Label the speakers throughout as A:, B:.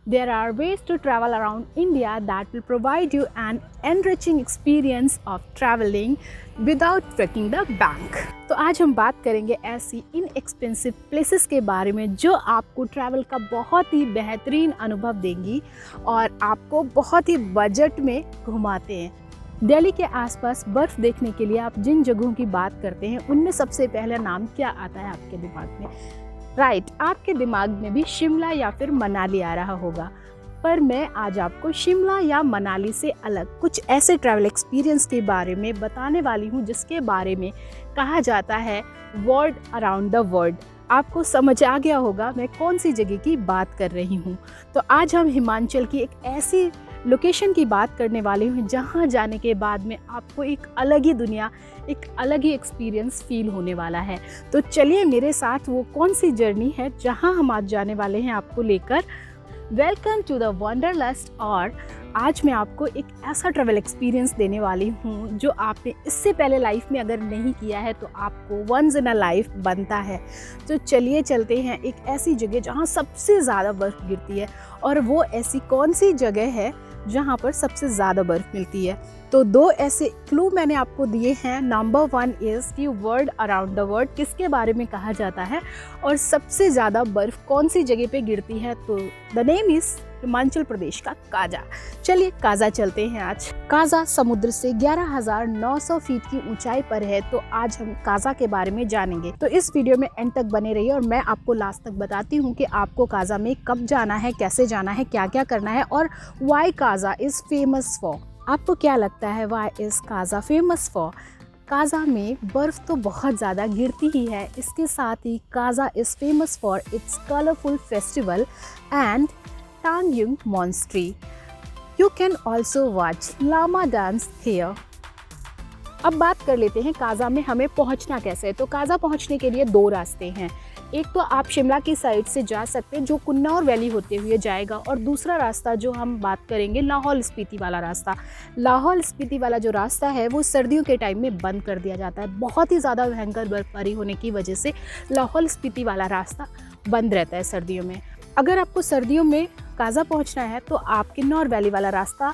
A: There are ways to travel around India that will provide you an enriching experience of traveling without breaking the bank. तो आज हम बात करेंगे ऐसी inexpensive places के बारे में जो आपको ट्रैवल का बहुत ही बेहतरीन अनुभव देंगी और आपको बहुत ही बजट में घुमाते हैं। दिल्ली के आसपास बर्फ़ देखने के लिए आप जिन जगहों की बात करते हैं उनमें सबसे पहला नाम क्या आता है आपके दिमाग में? राइट, आपके दिमाग में भी शिमला या फिर मनाली आ रहा होगा, पर मैं आज आपको शिमला या मनाली से अलग कुछ ऐसे ट्रैवल एक्सपीरियंस के बारे में बताने वाली हूँ जिसके बारे में कहा जाता है वर्ल्ड अराउंड द वर्ल्ड। आपको समझ आ गया होगा मैं कौन सी जगह की बात कर रही हूँ। तो आज हम हिमाचल की एक ऐसी लोकेशन की बात करने वाली हूँ जहाँ जाने के बाद में आपको एक अलग ही दुनिया, एक अलग ही एक्सपीरियंस फील होने वाला है। तो चलिए मेरे साथ वो कौन सी जर्नी है जहाँ हम आज जाने वाले हैं आपको लेकर। Welcome to the Wanderlust. और आज मैं आपको एक ऐसा ट्रैवल एक्सपीरियंस देने वाली हूँ जो आपने इससे पहले लाइफ में अगर नहीं किया है तो आपको वंस इन अ लाइफ बनता है। तो चलिए चलते हैं एक ऐसी जगह जहाँ सबसे ज़्यादा बर्फ़ गिरती है। और वो ऐसी कौन सी जगह है जहाँ पर सबसे ज़्यादा बर्फ़ मिलती है? तो दो ऐसे क्लू मैंने आपको दिए हैं। नंबर 1 इज़ कि वर्ल्ड अराउंड द वर्ल्ड किसके बारे में कहा जाता है और सबसे ज़्यादा बर्फ़ कौन सी जगह पे गिरती है? तो the name is Himachal Pradesh का काजा। चलिए काजा चलते हैं आज। काजा समुद्र से 11,900 फीट की ऊंचाई पर है। तो आज हम काजा के बारे में जानेंगे। तो इस वीडियो में एंड तक बने रहिए और मैं आपको लास्ट तक बताती हूँ कि आपको काजा में कब जाना है, कैसे जाना है, क्या क्या करना है और why Kaza is famous for. आपको क्या लगता है why is Kaza famous for? Kaza में बर्फ़ तो बहुत ज़्यादा गिरती ही है, इसके साथ ही Kaza is famous for its colourful festival and Tangyung Monastery. You can also watch llama dance here. अब बात कर लेते हैं काजा में हमें पहुंचना कैसे है। तो काजा पहुंचने के लिए दो रास्ते हैं। एक तो आप शिमला की साइड से जा सकते हैं जो कुन्नौर वैली होते हुए जाएगा, और दूसरा रास्ता जो हम बात करेंगे लाहौल स्पीति वाला रास्ता। लाहौल स्पीति वाला जो रास्ता है वो सर्दियों के टाइम में बंद कर दिया जाता है। बहुत ही ज़्यादा भयंकर बर्फबारी होने की वजह से लाहौल स्पीति वाला रास्ता बंद रहता है सर्दियों में। अगर आपको सर्दियों में काजा पहुंचना है तो आप किन्नौर वैली वाला रास्ता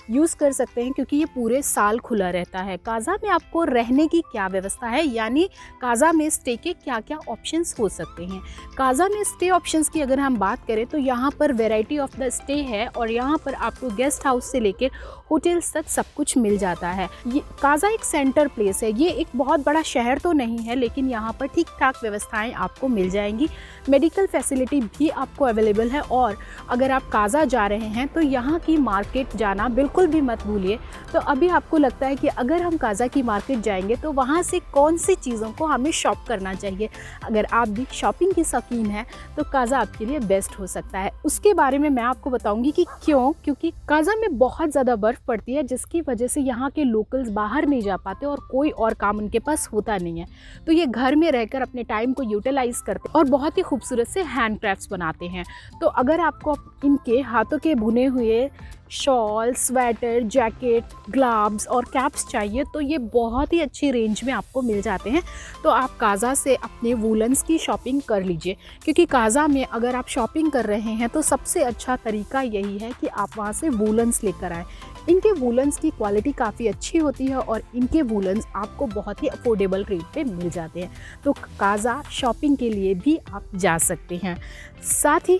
A: यूज़ कर सकते हैं क्योंकि ये पूरे साल खुला रहता है। काजा में आपको रहने की क्या व्यवस्था है, यानी काजा में स्टे के क्या क्या ऑप्शंस हो सकते हैं। काजा में स्टे ऑप्शंस की अगर हम बात करें तो यहाँ पर वैरायटी ऑफ द स्टे है और यहाँ पर आपको गेस्ट हाउस से लेकर होटल्स तक सब कुछ मिल जाता है। ये काजा एक सेंटर प्लेस है। ये एक बहुत बड़ा शहर तो नहीं है लेकिन यहाँ पर ठीक ठाक व्यवस्थाएँ आपको मिल जाएंगी। मेडिकल फैसिलिटी भी आपको अवेलेबल है। और अगर आप काजा जा रहे हैं तो यहाँ की मार्केट जाना बिल्कुल भी मत भूलिए। तो अभी आपको लगता है कि अगर हम काजा की मार्केट जाएंगे तो वहाँ से कौन सी चीज़ों को हमें शॉप करना चाहिए। अगर आप भी शॉपिंग की शौकीन हैं तो काजा आपके लिए बेस्ट हो सकता है। उसके बारे में मैं आपको बताऊंगी कि क्यों। क्योंकि काजा में बहुत ज़्यादा बर्फ़ पड़ती है जिसकी वजह से यहाँ के लोकल्स बाहर नहीं जा पाते और कोई और काम उनके पास होता नहीं है, तो ये घर में रहकर अपने टाइम को यूटिलाइज़ करते और बहुत ही खूबसूरत से हैंड क्राफ्ट्स बनाते हैं। तो अगर आपको इनके हाथों के बुने हुए शॉल, स्वेटर, जैकेट, ग्लव्स और कैप्स चाहिए तो ये बहुत ही अच्छी रेंज में आपको मिल जाते हैं। तो आप काजा से अपने वूलन्स की शॉपिंग कर लीजिए, क्योंकि काजा में अगर आप शॉपिंग कर रहे हैं तो सबसे अच्छा तरीका यही है कि आप वहाँ से वूलन्स लेकर आएँ। इनके वूलन्स की क्वालिटी काफ़ी अच्छी होती है और इनके वूलन्स आपको बहुत ही अफोर्डेबल रेट पे मिल जाते हैं। तो काजा शॉपिंग के लिए भी आप जा सकते हैं। साथ ही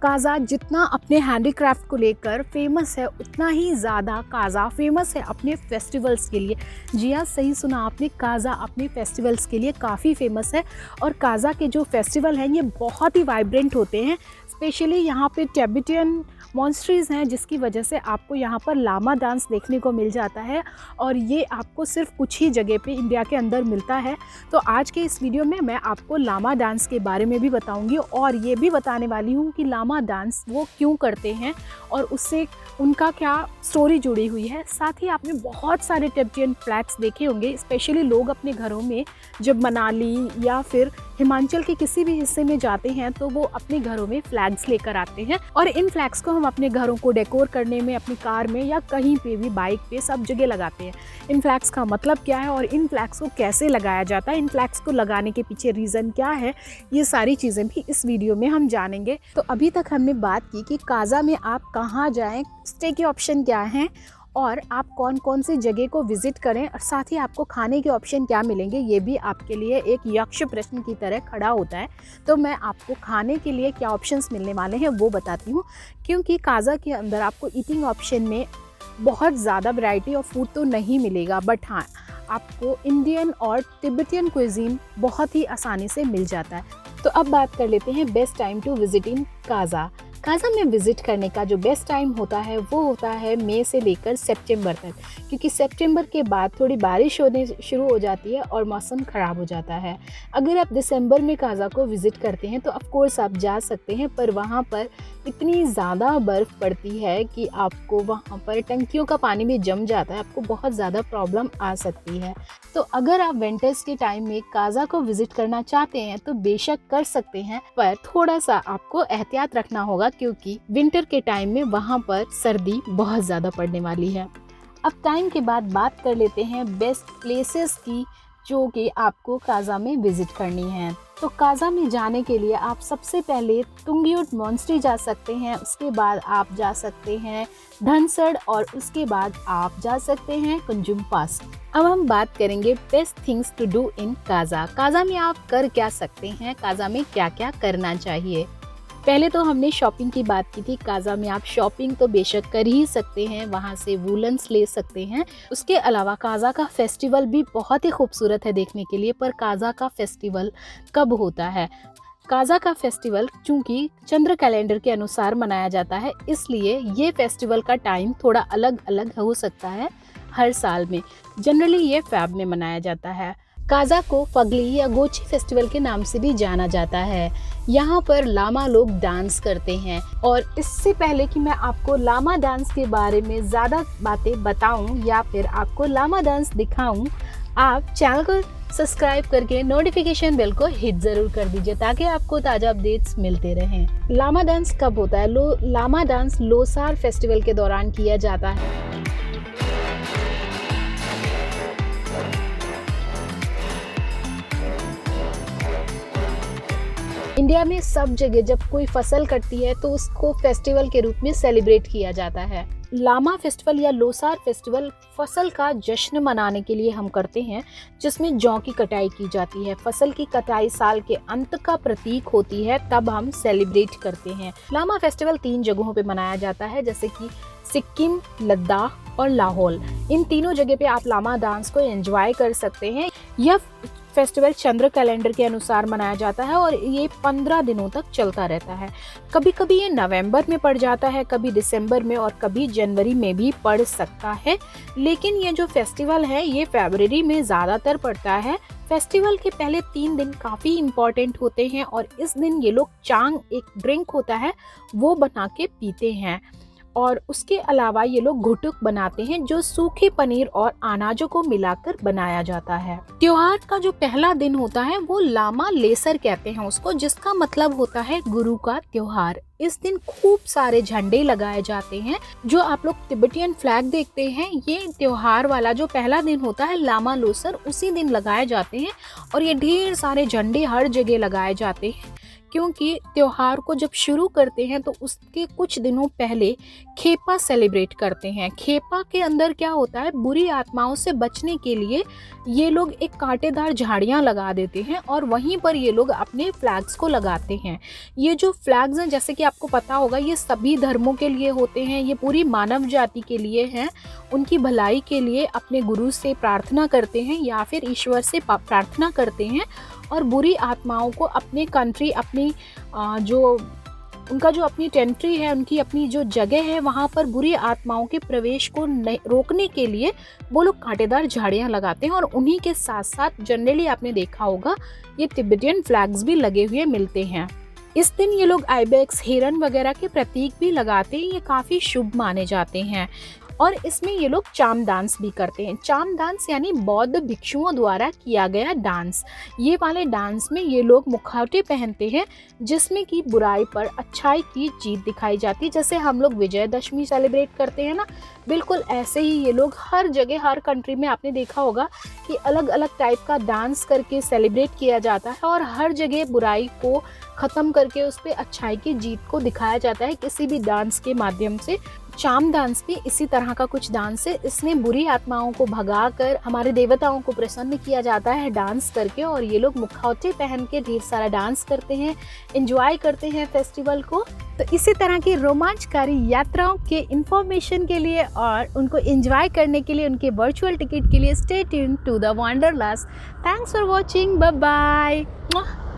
A: काजा जितना अपने हैंडीक्राफ्ट को लेकर फेमस है उतना ही ज़्यादा काजा फेमस है अपने फेस्टिवल्स के लिए। जी हाँ, सही सुना आपने, काजा अपने फेस्टिवल्स के लिए काफ़ी फेमस है। और काजा के जो फेस्टिवल हैं ये बहुत ही वाइब्रेंट होते हैं। स्पेशली यहाँ पे टिबेटियन मॉन्स्ट्रीज़ हैं जिसकी वजह से आपको यहाँ पर लामा डांस देखने को मिल जाता है और ये आपको सिर्फ कुछ ही जगह पे इंडिया के अंदर मिलता है। तो आज के इस वीडियो में मैं आपको लामा डांस के बारे में भी बताऊंगी और ये भी बताने वाली हूँ कि लामा डांस वो क्यों करते हैं और उससे उनका क्या स्टोरी जुड़ी हुई है। साथ ही आपने बहुत सारे टिबेटियन फ्लैग्स देखे होंगे। स्पेशली लोग अपने घरों में जब मनाली या फिर हिमाचल के किसी भी हिस्से में जाते हैं तो वो अपने घरों में फ्लैग्स लेकर आते हैं और इन फ्लैग्स को हम अपने घरों को डेकोर करने में, अपनी कार में या कहीं पे भी, बाइक पे, सब जगह लगाते हैं। इन फ्लैग्स का मतलब क्या है और इन फ्लैग्स को कैसे लगाया जाता है, इन फ्लैग्स को लगाने के पीछे रीज़न क्या है, ये सारी चीज़ें भी इस वीडियो में हम जानेंगे। तो अभी तक हमने बात की कि काज़ा में आप कहाँ जाएं, स्टे के ऑप्शन क्या हैं और आप कौन कौन सी जगह को विज़िट करें और साथ ही आपको खाने के ऑप्शन क्या मिलेंगे, ये भी आपके लिए एक यक्ष प्रश्न की तरह खड़ा होता है। तो मैं आपको खाने के लिए क्या ऑप्शंस मिलने वाले हैं वो बताती हूँ, क्योंकि काज़ा के अंदर आपको ईटिंग ऑप्शन में बहुत ज़्यादा वैरायटी ऑफ फूड तो नहीं मिलेगा, बट हाँ आपको इंडियन और तिब्बतियन क्विजीन बहुत ही आसानी से मिल जाता है। तो अब बात कर लेते हैं best time to visit in Kaza. Kaza में विज़िट करने का जो बेस्ट टाइम होता है वो होता है मई से लेकर सितंबर तक, क्योंकि सितंबर के बाद थोड़ी बारिश होने शुरू हो जाती है और मौसम ख़राब हो जाता है। अगर आप दिसंबर में काज़ा को विज़िट करते हैं तो ऑफ कोर्स आप जा सकते हैं, पर वहाँ पर इतनी ज़्यादा बर्फ़ पड़ती है कि आपको वहाँ पर टंकियों का पानी भी जम जाता है, आपको बहुत ज़्यादा प्रॉब्लम आ सकती है। तो अगर आप विंटर्स के टाइम में काज़ा को विज़िट करना चाहते हैं तो बेशक कर सकते हैं, पर थोड़ा सा आपको एहतियात रखना होगा, क्योंकि विंटर के टाइम में वहाँ पर सर्दी बहुत ज़्यादा पड़ने वाली है। अब टाइम के बाद बात कर लेते हैं बेस्ट प्लेसेस की जो कि आपको काज़ा में विज़िट करनी है। तो काज़ा में जाने के लिए आप सबसे पहले तुंगियुट मॉन्स्ट्री जा सकते हैं, उसके बाद आप जा सकते हैं धनसड़ और उसके बाद आप जा सकते हैं कुंजुम पास। अब हम बात करेंगे best things to do in Kaza. Kaza में आप कर क्या सकते हैं, काज़ा में क्या क्या करना चाहिए। पहले तो हमने शॉपिंग की बात की थी। काज़ा में आप शॉपिंग तो बेशक कर ही सकते हैं, वहाँ से वूलन्स ले सकते हैं। उसके अलावा काज़ा का फेस्टिवल भी बहुत ही खूबसूरत है देखने के लिए। पर काज़ा का फेस्टिवल कब होता है? काज़ा का फेस्टिवल चूँकि चंद्र कैलेंडर के अनुसार मनाया जाता है, इसलिए ये फेस्टिवल का टाइम थोड़ा अलग अलग हो सकता है हर साल में। जनरली ये फ़ेब में मनाया जाता है। काज़ा को फगली या गोची फेस्टिवल के नाम से भी जाना जाता है। यहाँ पर लामा लोग डांस करते हैं, और इससे पहले कि मैं आपको लामा डांस के बारे में ज़्यादा बातें बताऊं या फिर आपको लामा डांस दिखाऊं, आप चैनल को सब्सक्राइब करके नोटिफिकेशन बेल को हिट ज़रूर कर दीजिए ताकि आपको ताज़ा अपडेट्स मिलते रहें। लामा डांस कब होता है? लामा डांस लोसार फेस्टिवल के दौरान किया जाता है। इंडिया में सब जगह जब कोई फसल कटती है तो उसको फेस्टिवल के रूप में सेलिब्रेट किया जाता है। लामा फेस्टिवल या लोसार फेस्टिवल फसल का जश्न मनाने के लिए हम करते हैं, जिसमें जौ की कटाई की जाती है। फसल की कटाई साल के अंत का प्रतीक होती है, तब हम सेलिब्रेट करते हैं। लामा फेस्टिवल 3 जगहों पे मनाया जाता है, जैसे कि सिक्किम, लद्दाख और लाहौल। इन तीनों जगह पे आप लामा डांस को एंजॉय कर सकते हैं। यह फेस्टिवल चंद्र कैलेंडर के अनुसार मनाया जाता है और ये 15 दिनों तक चलता रहता है। कभी कभी ये नवंबर में पड़ जाता है, कभी दिसंबर में और कभी जनवरी में भी पड़ सकता है, लेकिन ये जो फेस्टिवल है ये फरवरी में ज़्यादातर पड़ता है। फेस्टिवल के पहले 3 दिन काफ़ी इम्पॉर्टेंट होते हैं और इस दिन ये लोग चांग, एक ड्रिंक होता है, वो बना के पीते हैं। और उसके अलावा ये लोग घुटुक बनाते हैं, जो सूखे पनीर और अनाजों को मिलाकर बनाया जाता है। त्योहार का जो पहला दिन होता है वो लामा लेसर कहते हैं उसको, जिसका मतलब होता है गुरु का त्योहार। इस दिन खूब सारे झंडे लगाए जाते हैं। जो आप लोग तिब्बतियन फ्लैग देखते हैं, ये त्योहार वाला जो पहला दिन होता है लामा लोसर, उसी दिन लगाए जाते हैं। और ये ढेर सारे झंडे हर जगह लगाए जाते हैं, क्योंकि त्योहार को जब शुरू करते हैं तो उसके कुछ दिनों पहले खेपा सेलिब्रेट करते हैं। खेपा के अंदर क्या होता है, बुरी आत्माओं से बचने के लिए ये लोग एक कांटेदार झाड़ियाँ लगा देते हैं और वहीं पर ये लोग अपने फ्लैग्स को लगाते हैं। ये जो फ्लैग्स हैं, जैसे कि आपको पता होगा, ये सभी धर्मों के लिए होते हैं, ये पूरी मानव जाति के लिए हैं। उनकी भलाई के लिए अपने गुरु से प्रार्थना करते हैं या फिर ईश्वर से प्रार्थना करते हैं, और बुरी आत्माओं को अपने कंट्री, अपनी जो अपनी टेरिटरी है, उनकी अपनी जो जगह है, वहाँ पर बुरी आत्माओं के प्रवेश को रोकने के लिए वो लोग कांटेदार झाड़ियाँ लगाते हैं। और उन्हीं के साथ साथ जनरली आपने देखा होगा ये तिब्बतियन फ्लैग्स भी लगे हुए मिलते हैं। इस दिन ये लोग आइबेक्स, हिरन वगैरह के प्रतीक भी लगाते हैं। ये काफ़ी शुभ माने जाते हैं। और इसमें ये लोग चाम डांस भी करते हैं। चाम डांस यानी बौद्ध भिक्षुओं द्वारा किया गया डांस। ये वाले डांस में ये लोग मुखौटे पहनते हैं, जिसमें कि बुराई पर अच्छाई की जीत दिखाई जाती है। जैसे हम लोग विजयदशमी सेलिब्रेट करते हैं ना, बिल्कुल ऐसे ही ये लोग हर जगह, हर कंट्री में आपने देखा होगा कि अलग अलग टाइप का डांस करके सेलिब्रेट किया जाता है और हर जगह बुराई को ख़त्म करके उस पर अच्छाई की जीत को दिखाया जाता है किसी भी डांस के माध्यम से। चाम डांस भी इसी तरह का कुछ डांस है। इसमें बुरी आत्माओं को भगाकर हमारे देवताओं को प्रसन्न किया जाता है डांस करके, और ये लोग मुखौटे पहन के ढेर सारा डांस करते हैं, एंजॉय करते हैं फेस्टिवल को। तो इसी तरह की रोमांचकारी यात्राओं के इंफॉर्मेशन के लिए और उनको एंजॉय करने के लिए उनके वर्चुअल टिकट के लिए stay tuned to the Wanderlust. Thanks for watching, bye bye.